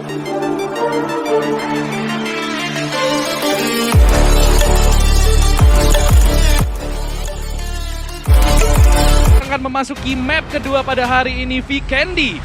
Akan memasuki map kedua pada hari ini, Vikendi.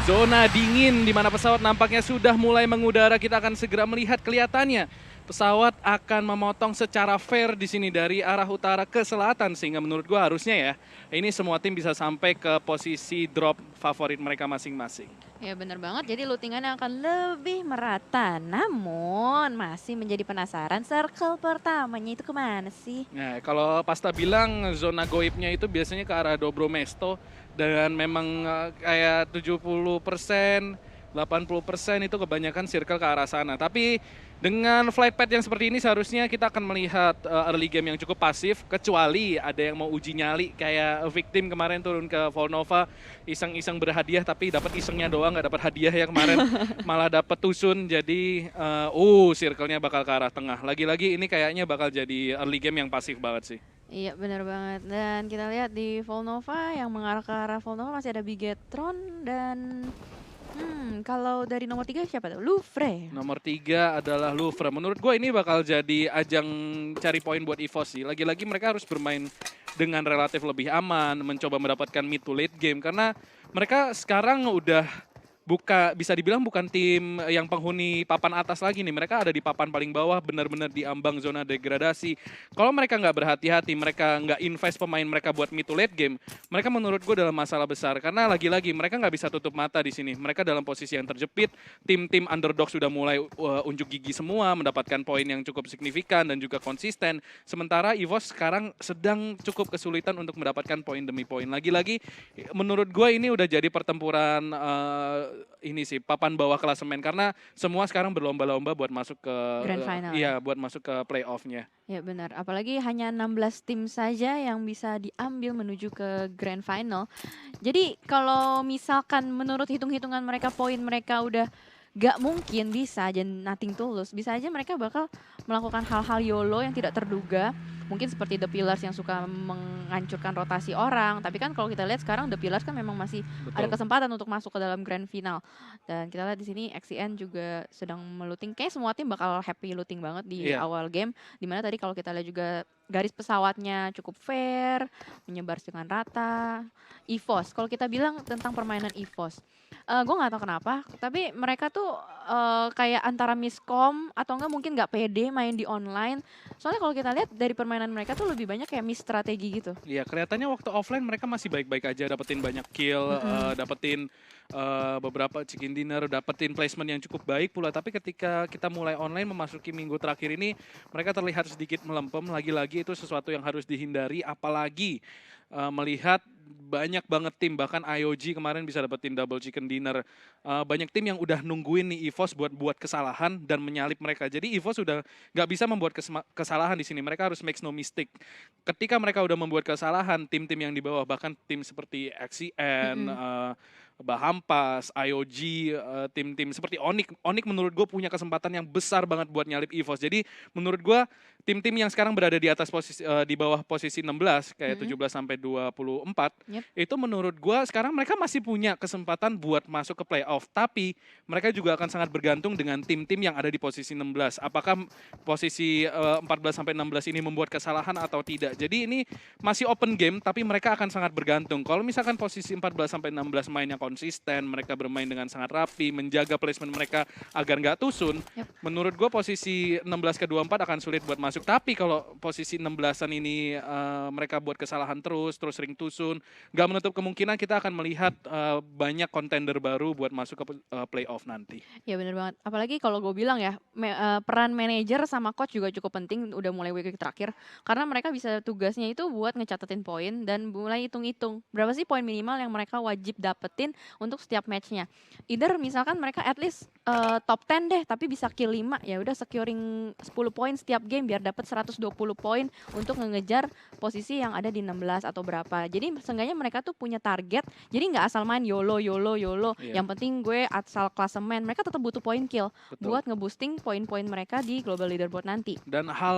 Zona dingin di mana pesawat nampaknya sudah mulai mengudara. Kita akan segera melihat kelihatannya. Pesawat akan memotong secara fair di sini dari arah utara ke selatan, sehingga menurut gua harusnya ya ini semua tim bisa sampai ke posisi drop favorit mereka masing-masing. Ya benar banget, jadi lootingannya akan lebih merata. Namun masih menjadi penasaran circle pertamanya itu kemana sih? Nah, kalau Pasta bilang zona goibnya itu biasanya ke arah Dobro Mesto dan memang kayak 70%, 80% itu kebanyakan circle ke arah sana. Tapi dengan flight path yang seperti ini seharusnya kita akan melihat early game yang cukup pasif, kecuali ada yang mau uji nyali kayak Victim kemarin turun ke Volnova iseng-iseng berhadiah tapi dapat isengnya doang, nggak dapat hadiah ya kemarin, malah dapat tusun. Jadi circle-nya bakal ke arah tengah. Lagi-lagi ini kayaknya bakal jadi early game yang pasif banget sih. Iya benar banget, dan kita lihat di Volnova yang mengarah ke arah Volnova masih ada Bigetron dan kalau dari nomor 3 siapa tuh? Louvre. Nomor 3 adalah Louvre. Menurut gue ini bakal jadi ajang cari poin buat EVOS sih. Lagi-lagi mereka harus bermain dengan relatif lebih aman, mencoba mendapatkan mid to late game. Karena mereka sekarang udah bisa dibilang bukan tim yang penghuni papan atas lagi nih. Mereka ada di papan paling bawah, benar-benar di ambang zona degradasi. Kalau mereka nggak berhati-hati, mereka nggak invest pemain mereka buat mid to late game, mereka menurut gue dalam masalah besar. Karena lagi-lagi mereka nggak bisa tutup mata di sini. Mereka dalam posisi yang terjepit. Tim-tim underdog sudah mulai unjuk gigi semua, mendapatkan poin yang cukup signifikan dan juga konsisten. Sementara EVOS sekarang sedang cukup kesulitan untuk mendapatkan poin demi poin. Lagi-lagi, menurut gue ini udah jadi pertempuran ini sih papan bawah klasemen karena semua sekarang berlomba-lomba buat masuk ke Grand final. Iya, buat masuk ke playoff-nya. Ya benar, apalagi hanya 16 tim saja yang bisa diambil menuju ke Grand Final. Jadi kalau misalkan menurut hitung-hitungan mereka poin mereka udah gak mungkin, bisa aja nothing tulus, bisa aja mereka bakal melakukan hal-hal YOLO yang tidak terduga. Mungkin seperti The Pillars yang suka menghancurkan rotasi orang. Tapi kan kalau kita lihat sekarang The Pillars kan memang masih ada kesempatan untuk masuk ke dalam grand final. Dan kita lihat di sini XCN juga sedang melooting. Kayaknya semua tim bakal happy looting banget di awal game. Dimana tadi kalau kita lihat juga garis pesawatnya cukup fair, menyebar dengan rata. EVOS, kalau kita bilang tentang permainan EVOS, gue nggak tahu kenapa, tapi mereka tuh kayak antara miskom atau enggak mungkin nggak pede main di online. Soalnya kalau kita lihat dari permainan mereka tuh lebih banyak kayak miss strategi gitu. Iya, kelihatannya waktu offline mereka masih baik-baik aja, dapetin banyak kill, dapetin beberapa chicken dinner, dapetin placement yang cukup baik pula. Tapi ketika kita mulai online memasuki minggu terakhir ini, mereka terlihat sedikit melempem. Lagi-lagi itu sesuatu yang harus dihindari, apalagi melihat banyak banget tim, bahkan IOG kemarin bisa dapetin double chicken dinner. Banyak tim yang udah nungguin nih EVOS buat kesalahan dan menyalip mereka. Jadi EVOS udah nggak bisa membuat kesalahan di sini. Mereka harus make no mistake. Ketika mereka udah membuat kesalahan, tim-tim yang di bawah, bahkan tim seperti XCN, Bahampas, IOG, tim-tim seperti Onyx menurut gue punya kesempatan yang besar banget buat nyalip EVOS. Jadi menurut gue tim-tim yang sekarang berada di atas posisi di bawah posisi 16 kayak 17 sampai 24 itu menurut gue sekarang mereka masih punya kesempatan buat masuk ke playoff. Tapi mereka juga akan sangat bergantung dengan tim-tim yang ada di posisi 16. Apakah posisi 14 sampai 16 ini membuat kesalahan atau tidak. Jadi ini masih open game tapi mereka akan sangat bergantung. Kalau misalkan posisi 14 sampai 16 mainnya konsisten, mereka bermain dengan sangat rapi, menjaga placement mereka agar nggak tusun. Menurut gue posisi 16 ke 24 akan sulit buat masuk. Tapi kalau posisi 16-an ini mereka buat kesalahan terus sering tusun, nggak menutup kemungkinan kita akan melihat banyak kontender baru buat masuk ke playoff nanti. Ya benar banget. Apalagi kalau gue bilang ya, peran manajer sama coach juga cukup penting udah mulai week terakhir. Karena mereka bisa tugasnya itu buat ngecatetin poin dan mulai hitung-hitung berapa sih poin minimal yang mereka wajib dapetin untuk setiap matchnya. Either misalkan mereka at least top 10 deh, tapi bisa kill 5, ya udah securing 10 poin setiap game biar dapat 120 poin untuk ngejar posisi yang ada di 16 atau berapa. Jadi seenggaknya mereka tuh punya target, jadi nggak asal main YOLO. Yang penting gue asal klasemen, mereka tetap butuh poin kill. Buat nge-boosting poin-poin mereka di global leaderboard nanti. Dan hal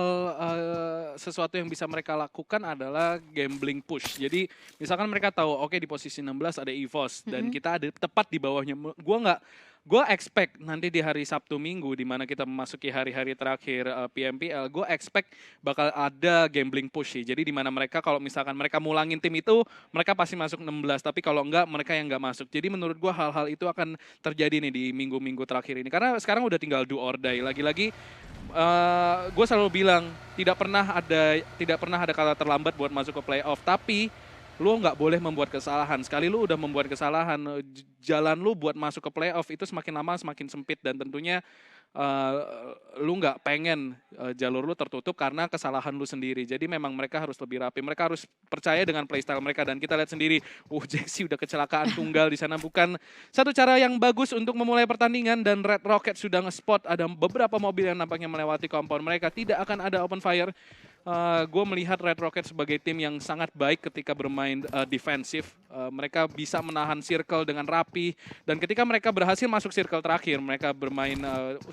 sesuatu yang bisa mereka lakukan adalah gambling push. Jadi misalkan mereka tahu oke, di posisi 16 ada EVOS dan kita ada tepat di bawahnya. Gue nggak Gue expect nanti di hari Sabtu Minggu di mana kita memasuki hari-hari terakhir PMPL, gue expect bakal ada gambling push sih. Jadi di mana mereka kalau misalkan mereka mulangin tim itu, mereka pasti masuk 16. Tapi kalau enggak, mereka yang enggak masuk. Jadi menurut gue hal-hal itu akan terjadi nih di minggu-minggu terakhir ini. Karena sekarang udah tinggal do or die. Lagi-lagi gue selalu bilang tidak pernah ada kata terlambat buat masuk ke playoff. Tapi lu nggak boleh membuat kesalahan. Sekali lu udah membuat kesalahan, jalan lu buat masuk ke playoff itu semakin lama semakin sempit dan tentunya eh, lu nggak pengen jalur lu tertutup karena kesalahan lu sendiri. Jadi memang mereka harus lebih rapi. Mereka harus percaya dengan playstyle mereka dan kita lihat sendiri, Jaxi udah kecelakaan tunggal di sana, bukan satu cara yang bagus untuk memulai pertandingan dan Red Rocket sudah nge-spot ada beberapa mobil yang nampaknya melewati compound mereka. Tidak akan ada open fire. Gue melihat Red Rocket sebagai tim yang sangat baik ketika bermain defensif. Mereka bisa menahan circle dengan rapi dan ketika mereka berhasil masuk circle terakhir, mereka bermain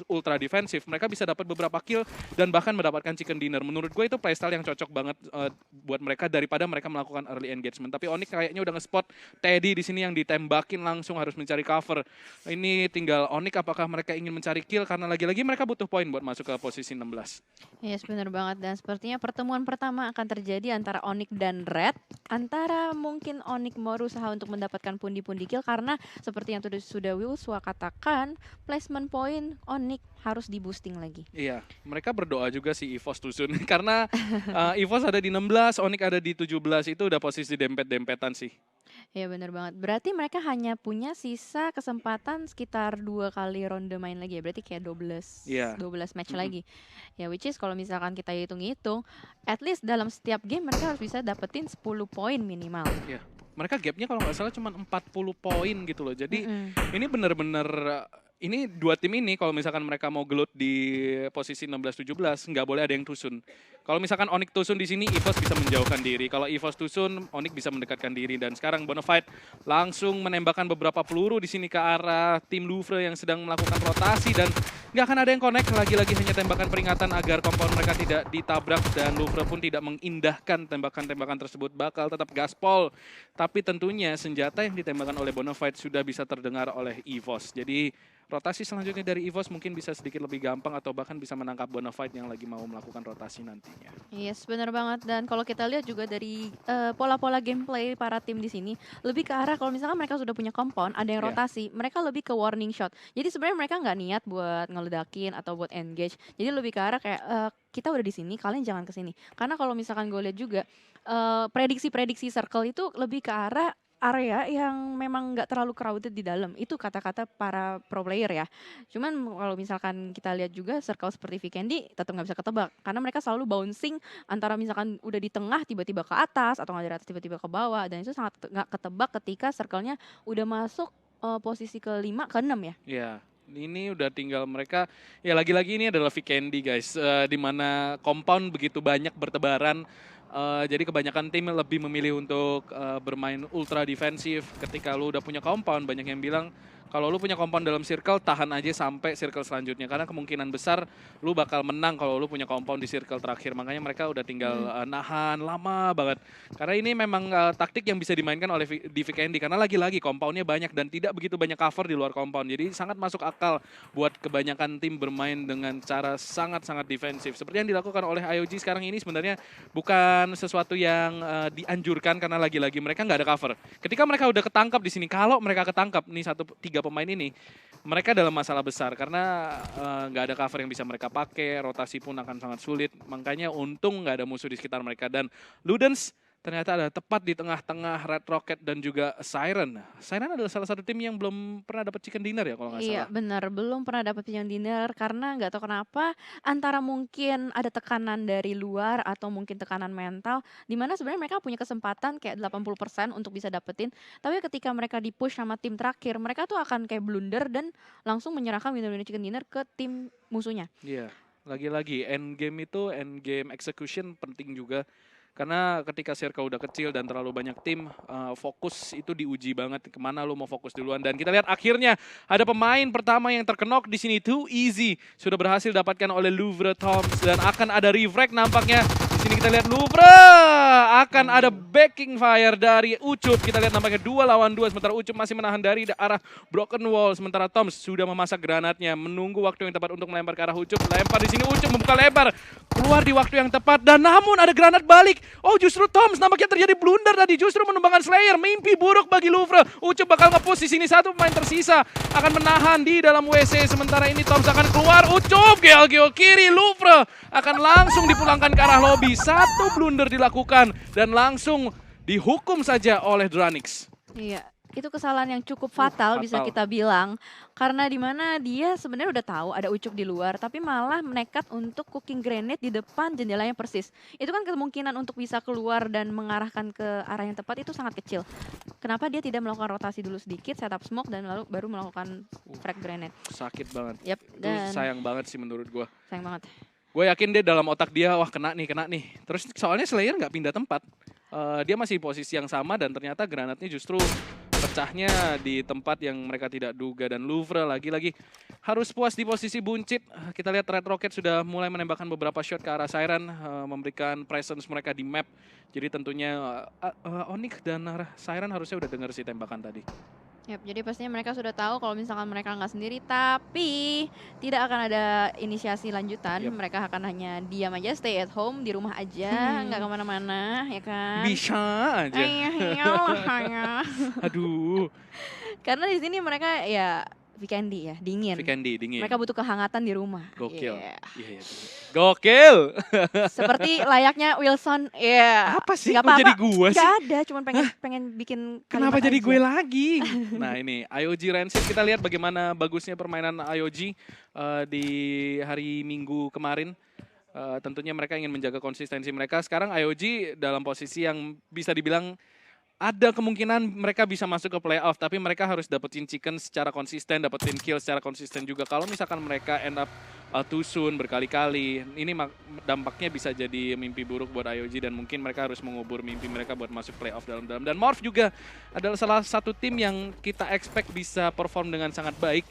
ultra defensif. Mereka bisa dapat beberapa kill dan bahkan mendapatkan chicken dinner. Menurut gue itu playstyle yang cocok banget buat mereka daripada mereka melakukan early engagement. Tapi Onyx kayaknya udah nge-spot Teddy di sini yang ditembakin langsung harus mencari cover. Ini tinggal Onyx apakah mereka ingin mencari kill karena lagi-lagi mereka butuh poin buat masuk ke posisi 16. Yes, benar banget. Dan sepertinya pertemuan pertama akan terjadi antara Onyx dan Red. Antara mungkin Onyx mau berusaha untuk mendapatkan pundi-pundi kill karena seperti yang sudah Wilswa katakan, placement point Onyx harus di boosting lagi. Iya, mereka berdoa juga si EVOS Tusun karena EVOS ada di 16, Onyx ada di 17, itu udah posisi dempet-dempetan sih. Iya benar banget. Berarti mereka hanya punya sisa kesempatan sekitar 2 kali ronde main lagi ya. Berarti kayak 12 Iya. 12 match lagi. Ya which is kalau misalkan kita hitung-hitung, at least dalam setiap game mereka harus bisa dapetin 10 poin minimal. Iya. Mereka gapnya kalau nggak salah cuma 40 poin gitu loh. Jadi ini bener-bener ini dua tim ini kalau misalkan mereka mau gelut di posisi 16-17 nggak boleh ada yang tusun. Kalau misalkan Onyx tusun di sini, EVOS bisa menjauhkan diri. Kalau EVOS tusun, Onyx bisa mendekatkan diri. Dan sekarang Bonafide langsung menembakkan beberapa peluru di sini ke arah tim Louvre yang sedang melakukan rotasi dan nggak akan ada yang connect. Lagi-lagi hanya tembakan peringatan agar kompon mereka tidak ditabrak dan Louvre pun tidak mengindahkan tembakan-tembakan tersebut. Bakal tetap gaspol. Tapi tentunya senjata yang ditembakkan oleh Bonafide sudah bisa terdengar oleh EVOS. Jadi rotasi selanjutnya dari EVOS mungkin bisa sedikit lebih gampang atau bahkan bisa menangkap Bonafide yang lagi mau melakukan rotasi nantinya. Yes, benar banget. Dan kalau kita lihat juga dari pola-pola gameplay para tim di sini, lebih ke arah kalau misalkan mereka sudah punya compound, ada yang rotasi, mereka lebih ke warning shot. Jadi sebenarnya mereka nggak niat buat ngeledakin atau buat engage. Jadi lebih ke arah kayak kita udah di sini, kalian jangan ke sini. Karena kalau misalkan gue lihat juga prediksi-prediksi circle itu lebih ke arah area yang memang nggak terlalu crowded di dalam. Itu kata-kata para pro player ya. Cuman kalau misalkan kita lihat juga circle seperti Vikendi tetap nggak bisa ketebak. Karena mereka selalu bouncing antara misalkan udah di tengah tiba-tiba ke atas atau nggak dari atas tiba-tiba ke bawah. Dan itu sangat nggak ketebak ketika circle-nya udah masuk posisi ke-5, ke-6 ya. Iya. Ini udah tinggal mereka, ya lagi-lagi ini adalah Vikendi guys, di mana compound begitu banyak bertebaran. Jadi kebanyakan tim lebih memilih untuk bermain ultra defensif. Ketika lu udah punya compound, banyak yang bilang kalau lu punya compound dalam circle, tahan aja sampai circle selanjutnya. Karena kemungkinan besar lu bakal menang kalau lu punya compound di circle terakhir. Makanya mereka udah tinggal nahan lama banget. Karena ini memang taktik yang bisa dimainkan oleh di Vikendi. Karena lagi-lagi compoundnya banyak dan tidak begitu banyak cover di luar compound. Jadi sangat masuk akal buat kebanyakan tim bermain dengan cara sangat-sangat defensif. Seperti yang dilakukan oleh IOG sekarang ini sebenarnya bukan sesuatu yang dianjurkan karena lagi-lagi mereka nggak ada cover. Ketika mereka udah ketangkap di sini, kalau mereka ketangkap nih tiga pemain ini, mereka dalam masalah besar karena nggak ada cover yang bisa mereka pakai, rotasi pun akan sangat sulit. Makanya untung nggak ada musuh di sekitar mereka dan Ludens ternyata ada tepat di tengah-tengah Red Rocket dan juga Siren. Siren adalah salah satu tim yang belum pernah dapat chicken dinner ya kalau nggak salah. Iya benar, belum pernah dapat chicken dinner karena nggak tahu kenapa antara mungkin ada tekanan dari luar atau mungkin tekanan mental di mana sebenarnya mereka punya kesempatan kayak 80% untuk bisa dapetin, tapi ketika mereka di-push sama tim terakhir, mereka tuh akan kayak blunder dan langsung menyerahkan winner-winner chicken dinner ke tim musuhnya. Iya, lagi-lagi end game itu end game execution penting juga. Karena ketika circle udah kecil dan terlalu banyak tim, fokus itu diuji banget kemana lu mau fokus duluan. Dan kita lihat akhirnya ada pemain pertama yang terkenok di sini, Too Easy. Sudah berhasil dapatkan oleh Louvre Toms dan akan ada refrag nampaknya. Di sini kita kita lihat Louvre akan ada backing fire dari Ucup. Kita lihat nampaknya 2 lawan 2 sementara Ucup masih menahan dari arah Broken Wall. Sementara Toms sudah memasak granatnya, menunggu waktu yang tepat untuk melempar ke arah Ucup. Lempar di sini Ucup membuka lebar, keluar di waktu yang tepat dan namun ada granat balik. Oh justru Toms nampaknya terjadi blunder tadi, justru menumbangkan Slayer. Mimpi buruk bagi Louvre. Ucup bakal nge-push di sini, satu pemain tersisa akan menahan di dalam WC. Sementara ini Toms akan keluar. Ucup GLGO kiri, Louvre akan langsung dipulangkan ke arah lobby. Satu blunder dilakukan dan langsung dihukum saja oleh Dranix. Iya, itu kesalahan yang cukup fatal bisa fatal. kita bilang. Karena di mana dia sebenarnya udah tahu ada Ucup di luar, tapi malah nekat untuk cooking grenade di depan jendelanya persis. Itu kan kemungkinan untuk bisa keluar dan mengarahkan ke arah yang tepat itu sangat kecil. Kenapa dia tidak melakukan rotasi dulu sedikit, setup smoke dan lalu baru melakukan frag grenade. Sakit banget. Yap, Itu dan sayang banget sih menurut gue. sayang banget. Gue yakin dia dalam otak dia, wah kena nih. Terus soalnya Slayer nggak pindah tempat. Dia masih di posisi yang sama dan ternyata granatnya justru pecahnya di tempat yang mereka tidak duga. Dan Louvre lagi-lagi harus puas di posisi buncit. Kita lihat Red Rocket sudah mulai menembakkan beberapa shot ke arah Siren, memberikan presence mereka di map. Jadi tentunya Onyx dan Siren harusnya udah dengar sih tembakan tadi. Yap, jadi pastinya mereka sudah tahu kalau misalkan mereka nggak sendiri, tapi tidak akan ada inisiasi lanjutan. Yap. Mereka akan hanya diam aja, stay at home, di rumah aja, nggak kemana-mana, ya kan? Bisa aja. Iyalah. Aduh. Karena di sini mereka ya Vikendi ya, dingin. Vikendi dingin. Mereka butuh kehangatan di rumah. Gokil. Yeah. Iya. Gokil. Seperti layaknya Wilson. Ya. Apa sih? Nggak Kok jadi apa-apa. gua sih? Nggak ada, cuman pengen bikin. Kenapa kalimat jadi aja. gue lagi? Nah ini IOG Rancid, kita lihat bagaimana bagusnya permainan IOG di hari Minggu kemarin. Tentunya mereka ingin menjaga konsistensi mereka. Sekarang IOG dalam posisi yang bisa dibilang ada kemungkinan mereka bisa masuk ke playoff, tapi mereka harus dapetin chicken secara konsisten, dapetin kill secara konsisten juga. Kalau misalkan mereka end up too soon berkali-kali, ini dampaknya bisa jadi mimpi buruk buat IOG dan mungkin mereka harus mengubur mimpi mereka buat masuk playoff dalam-dalam. Dan Morph juga adalah salah satu tim yang kita expect bisa perform dengan sangat baik,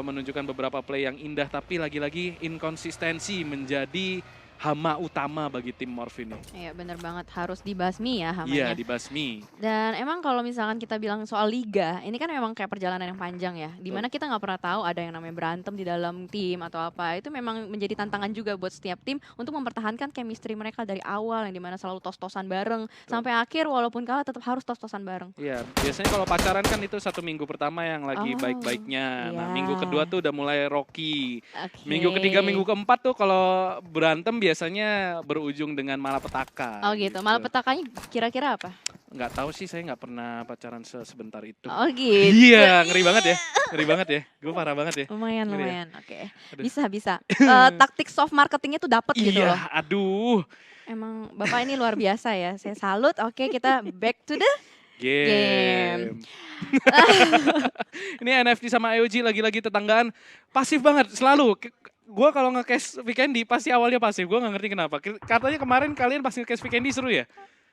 menunjukkan beberapa play yang indah, tapi lagi-lagi inkonsistensi menjadi hama utama bagi tim Morph ini. Iya bener banget, harus dibasmi ya hamanya. Iya, dibasmi. Dan emang kalau misalkan kita bilang soal liga, ini kan memang kayak perjalanan yang panjang ya. Dimana kita nggak pernah tahu ada yang namanya berantem di dalam tim atau apa. Itu memang menjadi tantangan juga buat setiap tim untuk mempertahankan chemistry mereka dari awal, yang dimana selalu tos-tosan bareng. Sampai akhir walaupun kalah tetap harus tos-tosan bareng. Iya, biasanya kalau pacaran kan itu 1 minggu pertama yang lagi Oh, baik-baiknya. Nah, iya. minggu kedua tuh udah mulai rocky. Oke. Minggu ketiga, minggu keempat tuh kalau berantem biasanya berujung dengan malapetaka. Oh gitu, malapetakannya kira-kira apa? Nggak tahu sih, saya nggak pernah pacaran sebentar itu. Oh gitu. Iya, ngeri banget ya. Ngeri banget ya. Gue parah banget ya. Lumayan, Ngeri ya? lumayan. Oke. Aduh. Bisa. Taktik soft marketingnya tuh dapet gitu Iya, loh. aduh. Emang Bapak ini luar biasa ya. Saya salut. Oke, kita back to the Game. Ini NFT sama IOG lagi-lagi tetanggaan. Pasif banget, selalu. Gue kalau nge-cash Vikendi pasti awalnya pasif. Gue gak ngerti kenapa. Katanya kemarin kalian pas nge-cash Vikendi seru ya?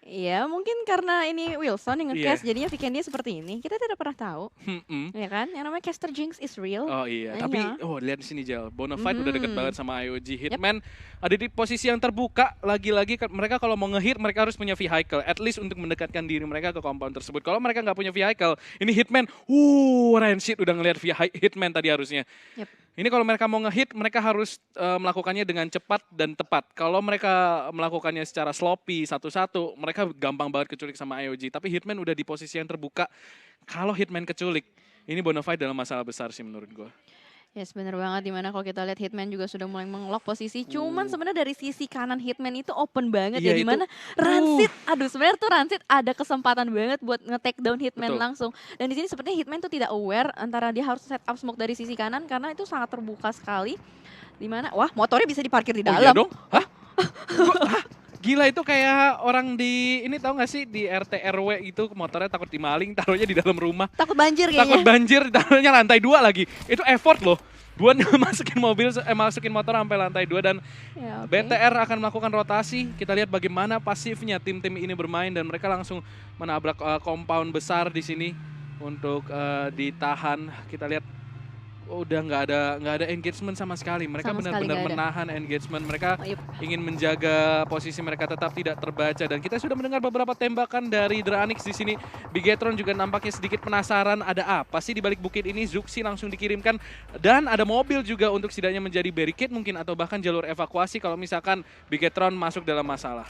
Iya, mungkin karena ini Wilson yang Iya. nge-cast, jadinya Vikendi seperti ini. Kita tidak pernah tahu, ya kan? Yang namanya caster Jinx is real. Oh iya, Iya. tapi lihat di sini Jal, Bonafide udah deket banget sama IOG. Yep. Hitman ada di posisi yang terbuka, lagi-lagi mereka kalau mau nge-hit mereka harus punya vehicle, at least untuk mendekatkan diri mereka ke compound tersebut. Kalau mereka nggak punya vehicle, ini Hitman, Rancid udah ngelihat Hitman tadi harusnya. Yep. Ini kalau mereka mau nge-hit, mereka harus melakukannya dengan cepat dan tepat. Kalau mereka melakukannya secara sloppy satu-satu, mereka gampang banget keculik sama IOG. Tapi Hitman udah di posisi yang terbuka. Kalau Hitman keculik, ini Bonafide dalam masalah besar sih menurut gue. Yes, bener banget. Dimana kalau kita lihat Hitman juga sudah mulai mengelok posisi. Cuman sebenarnya dari sisi kanan Hitman itu open banget Iya, ya. Dimana Rancid, sebenarnya tuh Rancid ada kesempatan banget buat nge-take down Hitman Betul. langsung. Dan di sini sepertinya Hitman tuh tidak aware antara dia harus set up smoke dari sisi kanan karena itu sangat terbuka sekali. Dimana, wah motornya bisa diparkir di Oh dalam. iya dong? Hah? Gila itu kayak orang di, ini tahu gak sih di RT RW itu motornya takut dimaling, taruhnya di dalam rumah. Takut banjir Takut kayaknya. banjir, taruhnya lantai 2 lagi. Itu effort loh. Buat masukin motor sampai lantai 2 dan Ya, oke. BTR akan melakukan rotasi. Kita lihat bagaimana pasifnya tim-tim ini bermain dan mereka langsung menabrak compound besar di sini untuk ditahan. Kita lihat udah nggak ada engagement sama sekali. Mereka Sama sekali benar-benar nggak ada. menahan engagement. Mereka Oh, yep. ingin menjaga posisi mereka tetap tidak terbaca, dan kita sudah mendengar beberapa tembakan dari Draenix di sini. Bigetron juga nampaknya sedikit penasaran ada apa sih di balik bukit ini. Zuxi langsung dikirimkan dan ada mobil juga untuk setidaknya menjadi barricade mungkin atau bahkan jalur evakuasi kalau misalkan Bigetron masuk dalam masalah.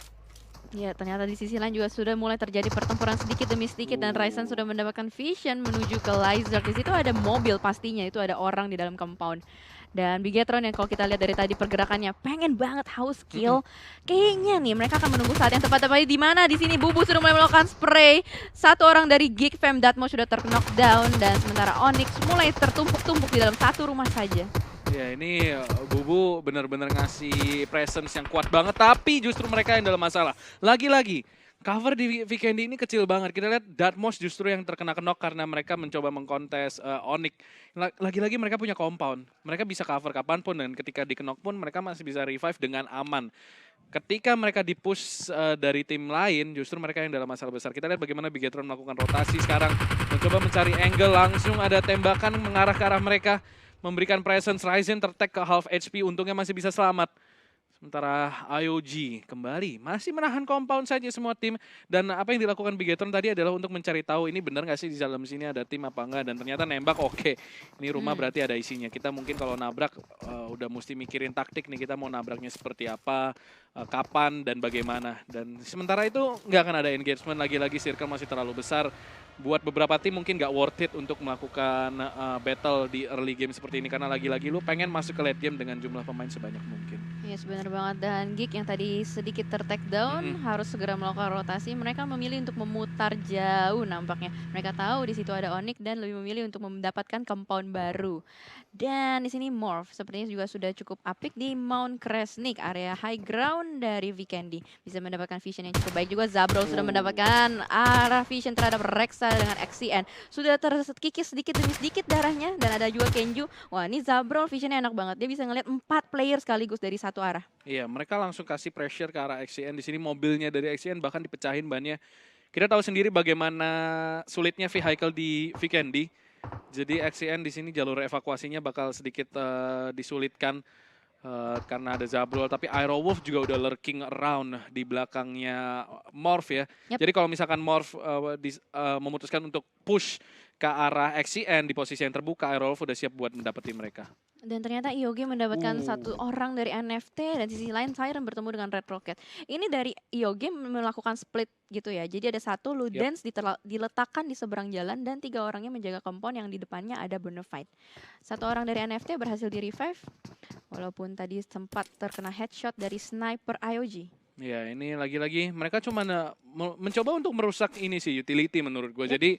Ya, ternyata di sisi lain juga sudah mulai terjadi pertempuran sedikit demi sedikit dan Ryzen sudah mendapatkan vision menuju ke Lizard. Di situ ada mobil pastinya, itu ada orang di dalam compound. Dan Bigetron yang kalau kita lihat dari tadi pergerakannya pengen banget house kill. Kayaknya nih mereka akan menunggu saat yang tepat di mana di sini Bubu sudah mulai melakukan spray. Satu orang dari Geek Fam Datmo sudah knockdown dan sementara Onyx mulai tertumpuk-tumpuk di dalam satu rumah saja. Ya ini Bubu benar-benar ngasih presence yang kuat banget, tapi justru mereka yang dalam masalah. Lagi-lagi cover di Vikendi ini kecil banget. Kita lihat Dartmouth justru yang terkena knock karena mereka mencoba mengkontes Onyx. Lagi-lagi mereka punya compound. Mereka bisa cover kapanpun dan ketika di knock pun mereka masih bisa revive dengan aman. Ketika mereka dipush dari tim lain, justru mereka yang dalam masalah besar. Kita lihat bagaimana Bigetron melakukan rotasi sekarang, mencoba mencari angle, langsung ada tembakan mengarah ke arah mereka. Memberikan presence, Ryzen tertag ke half HP, untungnya masih bisa selamat. Sementara IOG kembali masih menahan compound saja semua tim. Dan apa yang dilakukan Bigetron tadi adalah untuk mencari tahu ini benar nggak sih di dalam sini ada tim apa enggak. Dan ternyata nembak oke. Ini rumah berarti ada isinya. Kita mungkin kalau nabrak udah mesti mikirin taktik nih. Kita mau nabraknya seperti apa, kapan dan bagaimana. Dan sementara itu nggak akan ada engagement. Lagi-lagi circle masih terlalu besar. Buat beberapa tim mungkin nggak worth it untuk melakukan battle di early game seperti ini. Karena lagi-lagi lu pengen masuk ke late game dengan jumlah pemain sebanyak mungkin. Yes, benar banget. Dan Geek yang tadi sedikit ter-take down harus segera melakukan rotasi. Mereka memilih untuk memutar jauh nampaknya. Mereka tahu di situ ada Onyx dan lebih memilih untuk mendapatkan compound baru. Dan di sini Morph sepertinya juga sudah cukup apik di Mount Kresnik, area high ground dari Vikendi. Bisa mendapatkan vision yang cukup baik juga. Zabro sudah mendapatkan arah vision terhadap Rexa dengan XCN. Sudah terkikis sedikit demi sedikit darahnya dan ada juga Kenju. Wah, ini Zabro visionnya enak banget. Dia bisa ngeliat 4 player sekaligus dari satu arah. Iya, mereka langsung kasih pressure ke arah XCN. Di sini mobilnya dari XCN bahkan dipecahin bannya. Kita tahu sendiri bagaimana sulitnya vehicle di Vikendi. Jadi XCN di sini jalur evakuasinya bakal sedikit disulitkan karena ada Zabrol. Tapi Aerowolf juga udah lurking around di belakangnya Morph ya. Yep. Jadi kalau misalkan Morph memutuskan untuk push ke arah XCN di posisi yang terbuka, Aerowolf udah siap buat mendapati mereka. Dan ternyata IOG mendapatkan satu orang dari NFT dan di sisi lain Siren bertemu dengan Red Rocket. Ini dari IOG melakukan split gitu ya. Jadi ada satu Ludens diletakkan di seberang jalan dan 3 orangnya menjaga kompon yang di depannya ada Bonafide. Satu orang dari NFT berhasil di revive walaupun tadi sempat terkena headshot dari sniper IOG. Ya, ini lagi-lagi mereka cuma mencoba untuk merusak ini sih utility menurut gue. Jadi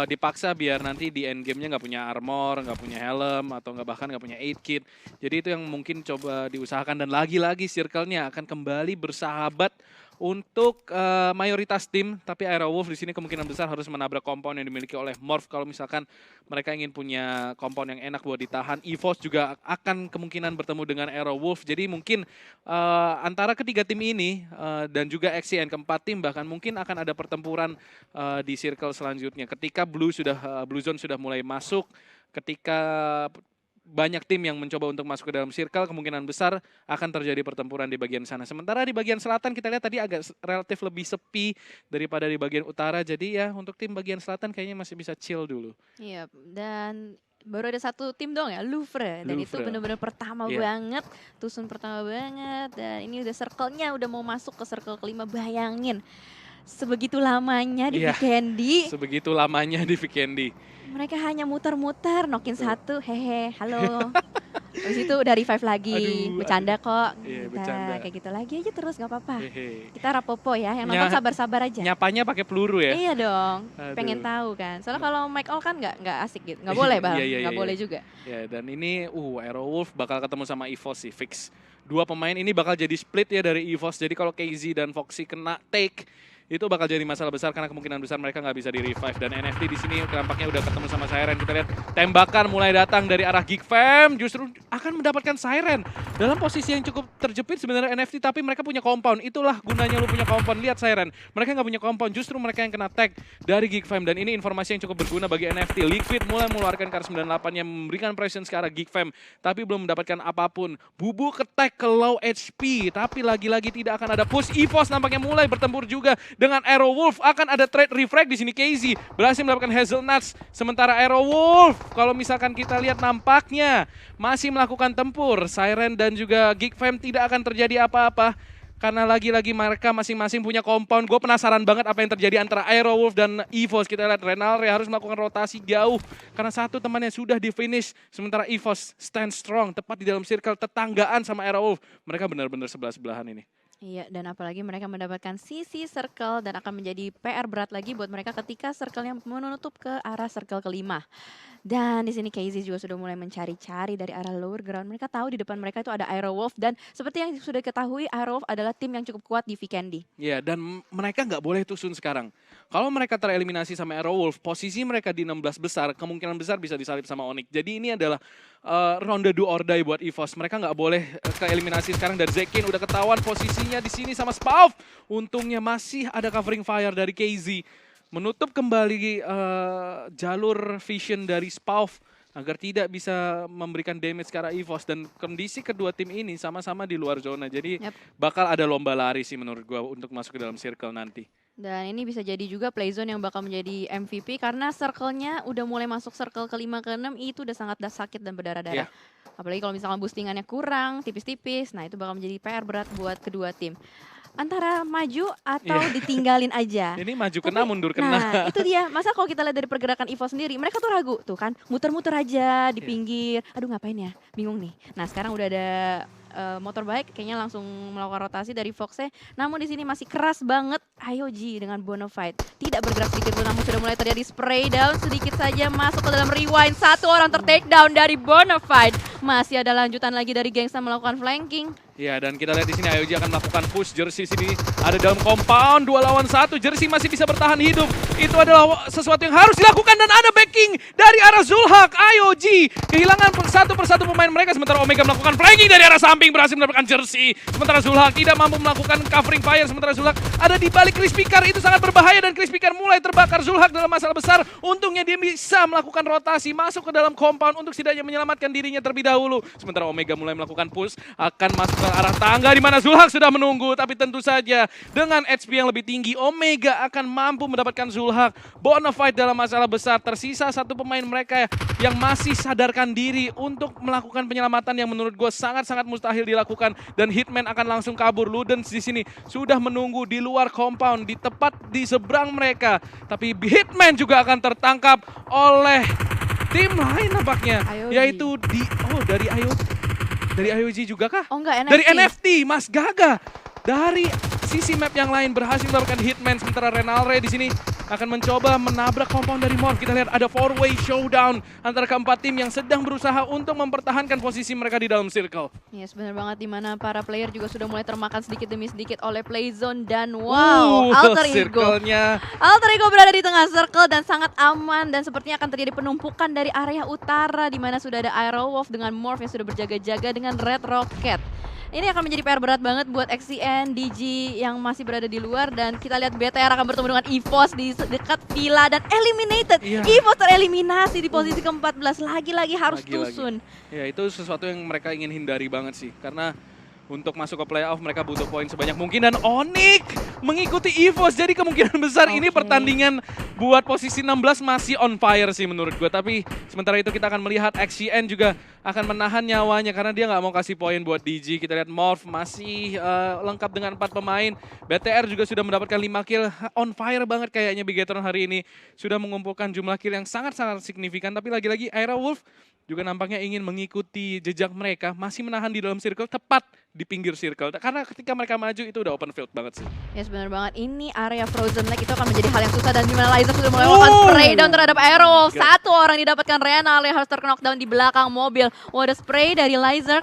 dipaksa biar nanti di end game-nya nggak punya armor, nggak punya helm, atau bahkan nggak punya aid kit. Jadi itu yang mungkin coba diusahakan dan lagi-lagi circle-nya akan kembali bersahabat untuk mayoritas tim. Tapi Aerowolf di sini kemungkinan besar harus menabrak kompon yang dimiliki oleh Morph kalau misalkan mereka ingin punya kompon yang enak buat ditahan. EVOS juga akan kemungkinan bertemu dengan Aerowolf. Jadi mungkin antara ketiga tim ini dan juga XCN keempat tim bahkan mungkin akan ada pertempuran di circle selanjutnya. Ketika Blue Zone sudah mulai masuk, ketika banyak tim yang mencoba untuk masuk ke dalam circle, kemungkinan besar akan terjadi pertempuran di bagian sana. Sementara di bagian selatan kita lihat tadi agak relatif lebih sepi daripada di bagian utara. Jadi ya untuk tim bagian selatan kayaknya masih bisa chill dulu. Iya, dan baru ada satu tim dong ya, Louvre. Dan itu benar-benar pertama banget, Tusun pertama banget. Dan ini udah circle-nya udah mau masuk ke circle kelima, bayangin. Sebegitu lamanya di Vikendi. Sebegitu lamanya di Vikendi. Mereka hanya muter-muter, nokin satu, hehe, halo. Habis itu udah revive lagi, bercanda kok. Iya, bercanda. Kayak gitu lagi aja terus, gak apa-apa. Hehe. Kita rapopo ya, yang nonton sabar-sabar aja. Nyapanya pakai peluru ya? Iya dong, pengen tahu kan. Soalnya kalau Mike All kan nggak asik gitu, nggak boleh bang, nggak boleh juga. Ya, dan ini Aerowolf bakal ketemu sama EVOS sih, fix. Dua pemain ini bakal jadi split ya dari EVOS. Jadi kalau KZ dan Foxy kena take, itu bakal jadi masalah besar karena kemungkinan besar mereka nggak bisa di-revive. Dan NFT di sini tampaknya udah ketemu sama Siren. Kita lihat tembakan mulai datang dari arah Geek Fam, justru akan mendapatkan Siren dalam posisi yang cukup terjepit sebenarnya NFT, tapi mereka punya compound. Itulah gunanya lu punya compound. Lihat Siren, mereka nggak punya compound, justru mereka yang kena tag dari Geek Fam. Dan ini informasi yang cukup berguna bagi NFT. Liquid mulai mengeluarkan Kar98 yang memberikan presence ke arah Geek Fam, tapi belum mendapatkan apapun. Bubu ke-tag ke low HP, tapi lagi-lagi tidak akan ada push. EVOS nampaknya mulai bertempur juga dengan Aerowolf. Akan ada trade refrag di sini. KZ berhasil mendapatkan Hazelnuts, sementara Aerowolf kalau misalkan kita lihat nampaknya masih melakukan tempur. Siren dan juga Geek Fam tidak akan terjadi apa-apa karena lagi-lagi mereka masing-masing punya compound. Gue penasaran banget apa yang terjadi antara Aerowolf dan EVOS. Kita lihat Renalre harus melakukan rotasi jauh karena satu temannya sudah di finish, sementara EVOS stand strong tepat di dalam circle tetanggaan sama Aerowolf. Mereka benar-benar sebelah-sebelahan ini. Iya, dan apalagi mereka mendapatkan sisi circle dan akan menjadi PR berat lagi buat mereka ketika circle-nya menutup ke arah circle kelima. Dan di sini KZ juga sudah mulai mencari-cari dari arah lower ground. Mereka tahu di depan mereka itu ada Aerowolf dan seperti yang sudah diketahui Aerowolf adalah tim yang cukup kuat di Vikendi. Iya, dan mereka nggak boleh tusun sekarang. Kalau mereka tereliminasi sama Aerowolf, posisi mereka di 16 besar, kemungkinan besar bisa disalip sama Onyx. Jadi ini adalah ronde do or die buat EVOS. Mereka nggak boleh keeliminasi sekarang dari Zekin. Udah ketahuan posisinya di sini sama Spauf. Untungnya masih ada covering fire dari KZ. Menutup kembali jalur vision dari Spauf agar tidak bisa memberikan damage ke arah EVOS. Dan kondisi kedua tim ini sama-sama di luar zona. Jadi bakal ada lomba lari sih menurut gua untuk masuk ke dalam circle nanti. Dan ini bisa jadi juga Playzone yang bakal menjadi MVP karena circle-nya udah mulai masuk circle ke-5 ke-6 itu udah sangat sakit dan berdarah-darah. Apalagi kalau misalkan boostingannya kurang, tipis-tipis, nah itu bakal menjadi PR berat buat kedua tim. Antara maju atau ditinggalin aja. Ini maju kena, mundur kena. Nah, itu dia. Masa kalau kita lihat dari pergerakan EVOS sendiri, mereka tuh ragu tuh kan, muter-muter aja di pinggir. Aduh ngapain ya? Bingung nih. Nah, sekarang udah ada motorbike, kayaknya langsung melakukan rotasi dari Foxe. Namun di sini masih keras banget IOG dengan Bonafide. Tidak bergerak sedikit pun, namun sudah mulai terjadi spray down sedikit saja masuk ke dalam rewind. Satu orang ter-take down dari Bonafide. Masih ada lanjutan lagi dari Gangsta melakukan flanking. Ya, dan kita lihat di sini IOG akan melakukan push. Jersey sini ada dalam compound 2 lawan 1. Jersey masih bisa bertahan hidup. Itu adalah sesuatu yang harus dilakukan dan ada backing dari arah Zulhak. IOG kehilangan satu persatu pemain mereka, sementara Omega melakukan flanking dari arah samping, berhasil mendapatkan Jersey. Sementara Zulhak tidak mampu melakukan covering fire, sementara Zulhak ada di balik Crispy Car. Itu sangat berbahaya dan Crispy Car mulai terbakar. Zulhak dalam masalah besar. Untungnya dia bisa melakukan rotasi masuk ke dalam compound untuk setidaknya menyelamatkan dirinya terlebih dahulu. Sementara Omega mulai melakukan push, akan masuk ke arah tangga di mana Zulhak sudah menunggu, tapi tentu saja dengan HP yang lebih tinggi Omega akan mampu mendapatkan Zulhak. Bonafide dalam masalah besar, tersisa satu pemain mereka yang masih sadarkan diri untuk melakukan penyelamatan yang menurut gue sangat-sangat mustahil dilakukan, dan Hitman akan langsung kabur. Ludens di sini sudah menunggu di luar compound, di tepat di seberang mereka, tapi Hitman juga akan tertangkap oleh tim lain nampaknya, yaitu dari IOG juga kah? Oh enggak, NFT. Dari NFT, Mas Gaga. Dari sisi map yang lain berhasil mendapatkan Hitman, sementara Renalre di sini akan mencoba menabrak compound dari Morph. Kita lihat ada 4-way showdown antara keempat tim yang sedang berusaha untuk mempertahankan posisi mereka di dalam circle. Yes, benar banget, dimana para player juga sudah mulai termakan sedikit demi sedikit oleh Playzone dan wow, Alter Ego. Alter Ego berada di tengah circle dan sangat aman, dan sepertinya akan terjadi penumpukan dari area utara di mana sudah ada Aerowolf dengan Morph yang sudah berjaga-jaga dengan Red Rocket. Ini akan menjadi PR berat banget buat XCN, DG yang masih berada di luar, dan kita lihat BTR akan bertemu dengan EVOS di dekat Villa dan eliminated. EVOS tereliminasi di posisi ke-14, lagi-lagi harus tusun. Ya, itu sesuatu yang mereka ingin hindari banget sih, karena untuk masuk ke playoff mereka butuh poin sebanyak mungkin, dan Onyx mengikuti EVOS. Jadi kemungkinan besar ini pertandingan buat posisi 16 masih on fire sih menurut gue. Tapi sementara itu kita akan melihat XCN juga akan menahan nyawanya karena dia nggak mau kasih poin buat DG. Kita lihat Morph masih lengkap dengan 4 pemain. BTR juga sudah mendapatkan 5 kill. On fire banget kayaknya Bigetron hari ini. Sudah mengumpulkan jumlah kill yang sangat-sangat signifikan. Tapi lagi-lagi Aerowolf juga nampaknya ingin mengikuti jejak mereka, masih menahan di dalam circle, tepat di pinggir circle. Karena ketika mereka maju itu udah open field banget sih. Yes, benar banget. Ini area Frozen Lake itu akan menjadi hal yang susah, dan dimana Liza sudah mulai melakukan spray down terhadap Aerowolf. Satu orang didapatkan Renal yang harus terknockdown di belakang mobil. Ada spray dari Liza.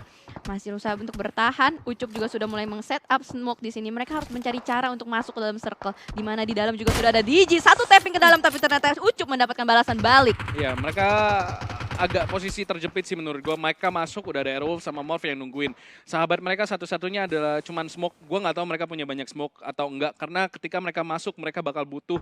masih berusaha untuk bertahan. Ucup juga sudah mulai meng-setup smoke di sini. Mereka harus mencari cara untuk masuk ke dalam circle, di mana di dalam juga sudah ada DJ. Satu tapping ke dalam, tapi ternyata Ucup mendapatkan balasan balik. Ya, mereka agak posisi terjepit sih menurut gue. Mereka masuk udah ada Airwolf sama Morph yang nungguin. Sahabat mereka satu-satunya adalah cuman smoke. Gue nggak tahu mereka punya banyak smoke atau enggak, karena ketika mereka masuk mereka bakal butuh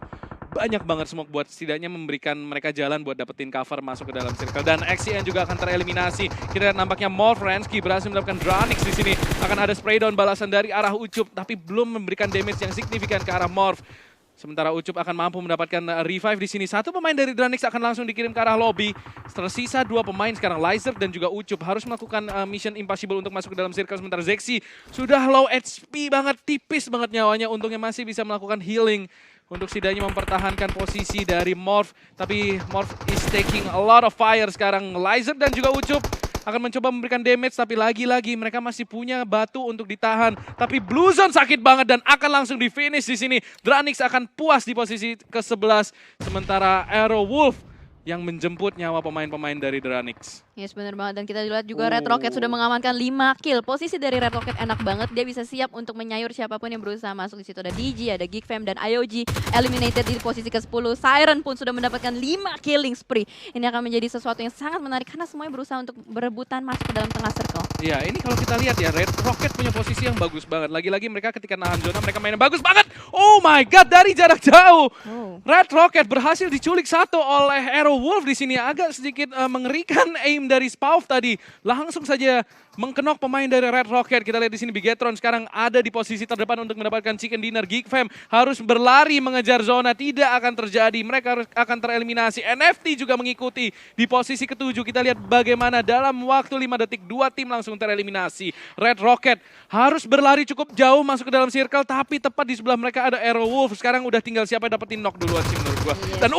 banyak banget smoke buat setidaknya memberikan mereka jalan buat dapetin cover masuk ke dalam circle. Dan XCN juga akan tereliminasi. Kita lihat nampaknya Morph Rensky berhasil mendapatkan Dranix di sini. Akan ada spray down balasan dari arah Ucup, tapi belum memberikan damage yang signifikan ke arah Morph. Sementara Ucup akan mampu mendapatkan revive di sini. Satu pemain dari Dranix akan langsung dikirim ke arah lobby. Tersisa 2 pemain sekarang, Lizard dan juga Ucup. Harus melakukan mission impossible untuk masuk ke dalam circle. Sementara Zexy sudah low HP banget, tipis banget nyawanya. Untungnya masih bisa melakukan healing untuk setidaknya mempertahankan posisi dari Morph. Tapi Morph is taking a lot of fire sekarang. Lizard dan juga Ucup akan mencoba memberikan damage, tapi lagi-lagi mereka masih punya batu untuk ditahan. Tapi Blue Zone sakit banget dan akan langsung di finish di sini. Dranix akan puas di posisi ke-11, sementara Aerowolf yang menjemput nyawa pemain-pemain dari Dranix. Yes, benar banget. Dan kita lihat juga Red Rocket sudah mengamankan 5 kill. Posisi dari Red Rocket enak banget. Dia bisa siap untuk menyayur siapapun yang berusaha masuk di situ. Ada DJ, ada Geekfam, dan IOG eliminated di posisi ke-10. Siren pun sudah mendapatkan 5 killing spree. Ini akan menjadi sesuatu yang sangat menarik karena semuanya berusaha untuk berebutan masuk ke dalam tengah circle. Ya, ini kalau kita lihat ya, Red Rocket punya posisi yang bagus banget. Lagi-lagi mereka ketika nahan zona, mereka mainnya bagus banget. Oh my god, dari jarak jauh. Red Rocket berhasil diculik satu oleh Aerowolf di sini. Agak sedikit mengerikan aim dari Spauf tadi. Langsung saja mengkenok pemain dari Red Rocket. Kita lihat di sini Bigetron sekarang ada di posisi terdepan untuk mendapatkan chicken dinner. Geekfam harus berlari mengejar zona, tidak akan terjadi. Mereka akan tereliminasi. NFT juga mengikuti di posisi ke-7. Kita lihat bagaimana dalam waktu 5 detik 2 tim langsung tereliminasi. Red Rocket harus berlari cukup jauh masuk ke dalam circle, tapi tepat di sebelah mereka ada Aerowolf. Sekarang udah tinggal siapa yang dapetin knock duluan sih menurut gua. Dan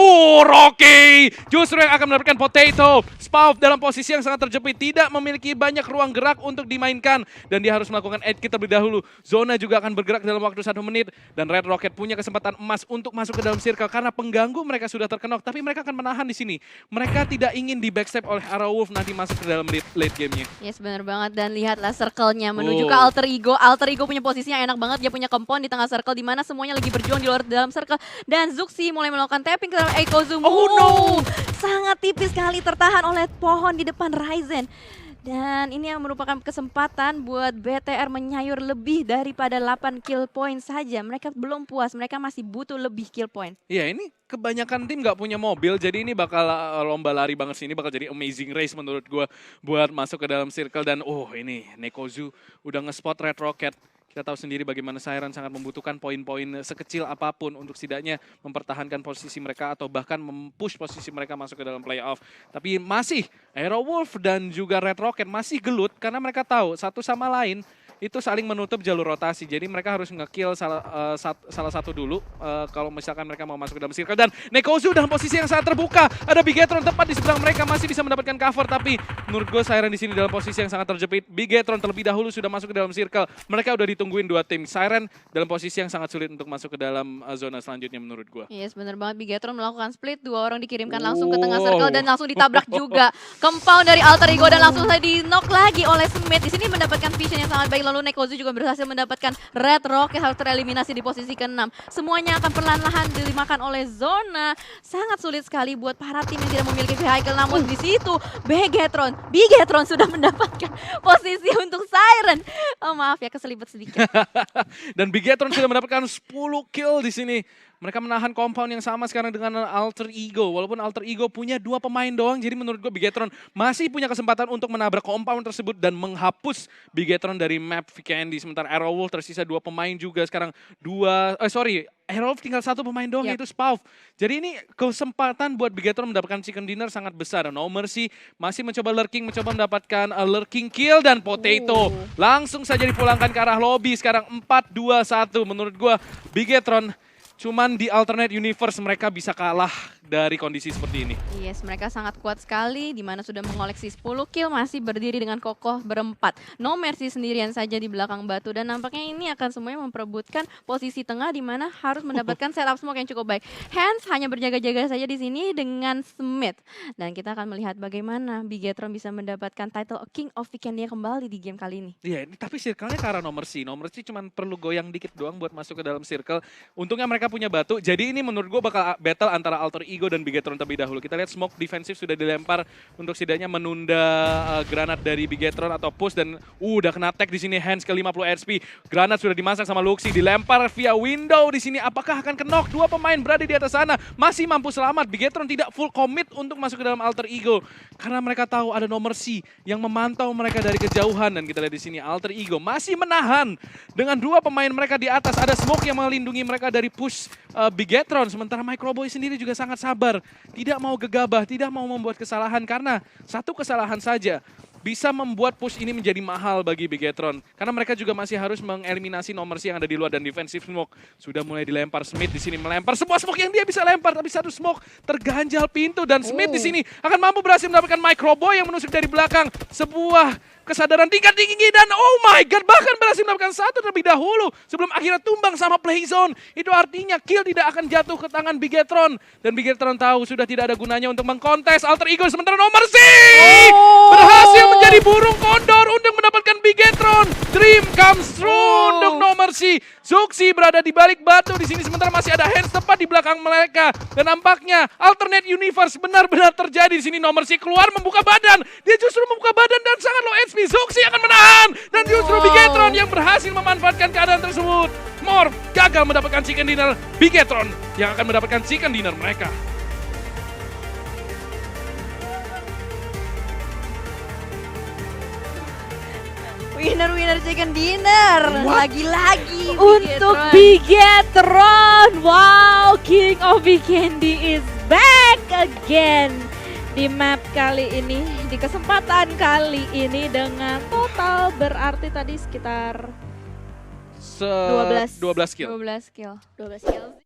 Rocky justru yang akan mendapatkan potato. Spauf dalam posisi yang sangat terjepit, tidak memiliki banyak ruang gerak untuk dimainkan, dan dia harus melakukan edge kit terlebih dahulu. Zona juga akan bergerak dalam waktu 1 menit, dan Red Rocket punya kesempatan emas untuk masuk ke dalam circle karena pengganggu mereka sudah terkenok, tapi mereka akan menahan di sini. Mereka tidak ingin di backstep oleh Aerowolf nanti masuk ke dalam late game-nya. Yes, benar banget. Dan lihatlah circle-nya menuju ke Alter Ego. Alter Ego punya posisi yang enak banget. Dia punya compound di tengah circle di mana semuanya lagi berjuang di luar dalam circle. Dan Zuxi mulai melakukan tapping ke dalam Eikozu. Oh no! Sangat tipis sekali tertahan oleh pohon di depan Ryzen. Dan ini yang merupakan kesempatan buat BTR menyayur lebih daripada 8 kill point saja. Mereka belum puas, mereka masih butuh lebih kill point. Iya, ini kebanyakan tim nggak punya mobil, jadi ini bakal lomba lari banget sih. Ini bakal jadi amazing race menurut gue buat masuk ke dalam circle. Dan ini Nekozu udah nge-spot Red Rocket. Kita tahu sendiri bagaimana Siren sangat membutuhkan poin-poin sekecil apapun untuk setidaknya mempertahankan posisi mereka atau bahkan mempush posisi mereka masuk ke dalam playoff. Tapi masih Aerowolf dan juga Red Rocket masih gelut karena mereka tahu satu sama lain itu saling menutup jalur rotasi. Jadi mereka harus nge-kill salah satu dulu kalau misalkan mereka mau masuk ke dalam circle. Dan Nekozu dalam posisi yang sangat terbuka. Ada Bigetron tepat di seberang mereka, masih bisa mendapatkan cover. Tapi menurut gue Siren di sini dalam posisi yang sangat terjepit. Bigetron terlebih dahulu sudah masuk ke dalam circle. Mereka udah ditungguin 2 tim. Siren dalam posisi yang sangat sulit untuk masuk ke dalam zona selanjutnya menurut gue. Yes, benar banget. Bigetron melakukan split. 2 orang dikirimkan langsung ke tengah circle dan langsung ditabrak juga. Compound dari Alter Ego dan langsung saja di-knock lagi oleh Smith. Di sini mendapatkan vision yang sangat baik. Lalu Nekozu juga berhasil mendapatkan Red Rocket, harus tereliminasi di posisi ke-6. Semuanya akan perlahan-lahan dimakan oleh zona. Sangat sulit sekali buat para tim yang tidak memiliki vehicle. Namun di situ Bigetron sudah mendapatkan posisi untuk Siren. Oh maaf ya, keselibet sedikit. Dan Bigetron sudah mendapatkan 10 kill di sini. Mereka menahan compound yang sama sekarang dengan Alter Ego. Walaupun Alter Ego punya 2 pemain doang, jadi menurut gue Bigetron masih punya kesempatan untuk menabrak compound tersebut dan menghapus Bigetron dari map Vikendi. Sementara Aerowolf tersisa 2 pemain juga sekarang. Aerowolf tinggal 1 pemain doang, yaitu Spauf. Jadi ini kesempatan buat Bigetron mendapatkan chicken dinner sangat besar. No Mercy masih mencoba mencoba mendapatkan lurking kill dan potato. Langsung saja dipulangkan ke arah lobby. Sekarang 4-2-1. Menurut gue Bigetron Cuman di alternate universe mereka bisa kalah dari kondisi seperti ini. Yes, mereka sangat kuat sekali, di mana sudah mengoleksi 10 kill, masih berdiri dengan kokoh berempat. No Mercy sendirian saja di belakang batu, dan nampaknya ini akan semuanya memperebutkan posisi tengah, di mana harus mendapatkan setup smoke yang cukup baik. Hans hanya berjaga-jaga saja di sini dengan Smith. Dan kita akan melihat bagaimana Bigetron bisa mendapatkan title King of Vikendia kembali di game kali ini. Iya, ini tapi circle-nya ke arah No Mercy. No Mercy cuma perlu goyang dikit doang buat masuk ke dalam circle. Untungnya mereka punya batu, jadi ini menurut gue bakal battle antara Alter Ego dan Bigetron terlebih dahulu. Kita lihat smoke defensif sudah dilempar untuk setidaknya menunda granat dari Bigetron atau push, dan udah kena tag di sini. Hans ke 50 HP. Granat sudah dimasak sama Luxi, dilempar via window di sini. Apakah akan kenok? Dua pemain berada di atas sana, masih mampu selamat. Bigetron tidak full commit untuk masuk ke dalam Alter Ego karena mereka tahu ada No Mercy yang memantau mereka dari kejauhan, dan kita lihat di sini Alter Ego masih menahan dengan dua pemain mereka di atas. Ada smoke yang melindungi mereka dari push Bigetron, sementara Microboy sendiri juga sangat sabar, tidak mau gegabah, tidak mau membuat kesalahan, karena satu kesalahan saja bisa membuat push ini menjadi mahal bagi Bigetron. Karena mereka juga masih harus mengeliminasi No Mercy yang ada di luar, dan defensive smoke sudah mulai dilempar. Smith di sini melempar semua smoke yang dia bisa lempar, tapi satu smoke terganjal pintu, dan Smith di sini akan mampu berhasil mendapatkan Microboy yang menusuk dari belakang. Sebuah kesadaran tingkat tinggi, dan oh my god, bahkan berhasil mendapatkan satu terlebih dahulu sebelum akhirnya tumbang sama Playzone. Itu artinya kill tidak akan jatuh ke tangan Bigetron, dan Bigetron tahu sudah tidak ada gunanya untuk mengkontes Alter Ego. Sementara No Mercy berhasil menjadi burung kondor untuk mendapatkan Bigetron. Dream comes true untuk No Mercy. Zuxi berada di balik batu di sini, sementara masih ada Hans tepat di belakang mereka, dan nampaknya alternate universe benar-benar terjadi di sini. No Mercy keluar membuka badan, dia justru membuka badan dan sangat low HP. Zuxi akan menahan, dan justru Bigetron yang berhasil memanfaatkan keadaan tersebut. Morph gagal mendapatkan chicken dinner. Bigetron yang akan mendapatkan chicken dinner mereka. Winner chicken dinner. Lagi-lagi Untuk Bigetron. Wow, King of Vikendi is back again di map kali ini, di kesempatan kali ini, dengan total berarti tadi sekitar 12 12 kill. 12 kill. 12 kill.